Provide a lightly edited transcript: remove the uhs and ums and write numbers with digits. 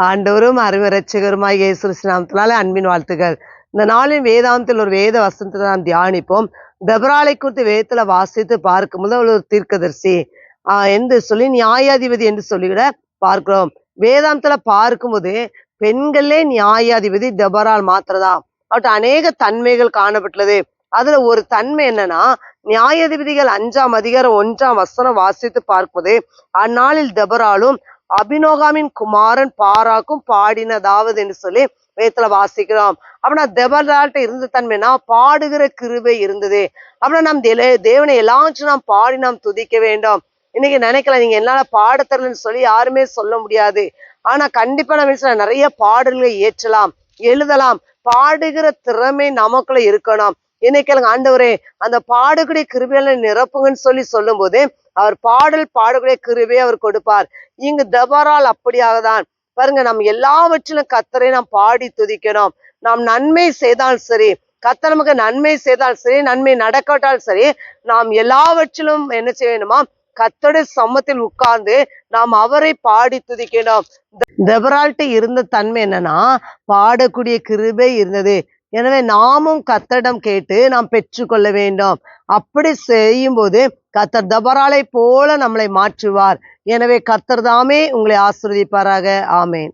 ஆண்டவரும் அறிவரட்சகருமாய் இயேசு கிறிஸ்து நாமத்தினாலே அன்பின் வாழ்த்துக்கள். இந்த நாளின் வேதாந்தத்தில் ஒரு வேத வசனத்தை நாம் தியானிப்போம். தெபொராளை குறித்து வேதத்துல வாசித்து பார்க்கும்போது அவள் ஒரு தீர்க்கதரிசி என்று சொல்லி நியாயாதிபதி என்று சொல்லிவிட பார்க்கிறோம். வேதாந்தத்துல பார்க்கும்போது பெண்களே நியாயாதிபதி தெபொராள் மாத்திரதான். அவட்ட அநேக தன்மைகள் காணப்பட்டுள்ளது. அதுல ஒரு தன்மை என்னன்னா, நியாயாதிபதிகள் 5ஆம் அதிகாரம் 1ஆம் வசனம் வாசித்து பார்க்கும்போது, அந்நாளில் தெபொராளும் அபினோகாமின் குமாரன் பாராக்கும் பாடினதாவது என்று சொல்லி வேதத்துல வாசிக்கிறோம். அப்படின்னா தெபொராள்கிட்ட இருந்த தன்மைனா பாடுகிற கிருபை இருந்தது. அப்படின்னா நாம் தேவனை எல்லாச்சும் நாம் பாடி நாம் துதிக்க வேண்டும். இன்னைக்கு நினைக்கலாம், நீங்க என்னால பாடத்தரலன்னு சொல்லி யாருமே சொல்ல முடியாது. ஆனா கண்டிப்பா நம்ம நிறைய பாடல்களை ஏற்றலாம், எழுதலாம். பாடுகிற திறமை நமக்குள்ள இருக்கணும். இன்னைக்கு ஆண்டவரே அந்த பாடக்கூடிய கிருபையில நிரப்புங்கன்னு சொல்லி சொல்லும் போது அவர் பாடக்கூடிய கிருபையை அவர் கொடுப்பார். இங்கு தெபொராள் அப்படியாகதான் பாருங்க, நம்ம எல்லாவற்றிலும் கர்த்தரை நாம் பாடி துதிக்கணும். நாம் நன்மை செய்தால் சரி, கர்த்தர் நமக்கு நன்மை செய்தால் சரி, நன்மை நடக்காட்டால் சரி, நாம் எல்லாவற்றிலும் என்ன செய்யணுமா, கர்த்தருடைய சமூகத்தில் உட்கார்ந்து நாம் அவரை பாடி துதிக்கணும். தெபொராள்கிட்ட இருந்த தன்மை என்னன்னா, பாடக்கூடிய கிருபை இருந்தது. எனவே நாமும் கர்த்தரிடம் கேட்டு நாம் பெற்றுக்கொள்ள வேண்டும். அப்படி செய்யும் போது கர்த்தர் தெபொராளை போல நம்மளை மாற்றுவார். எனவே கர்த்தர் தாமே உங்களை ஆசீர்வதிப்பாராக. ஆமேன்.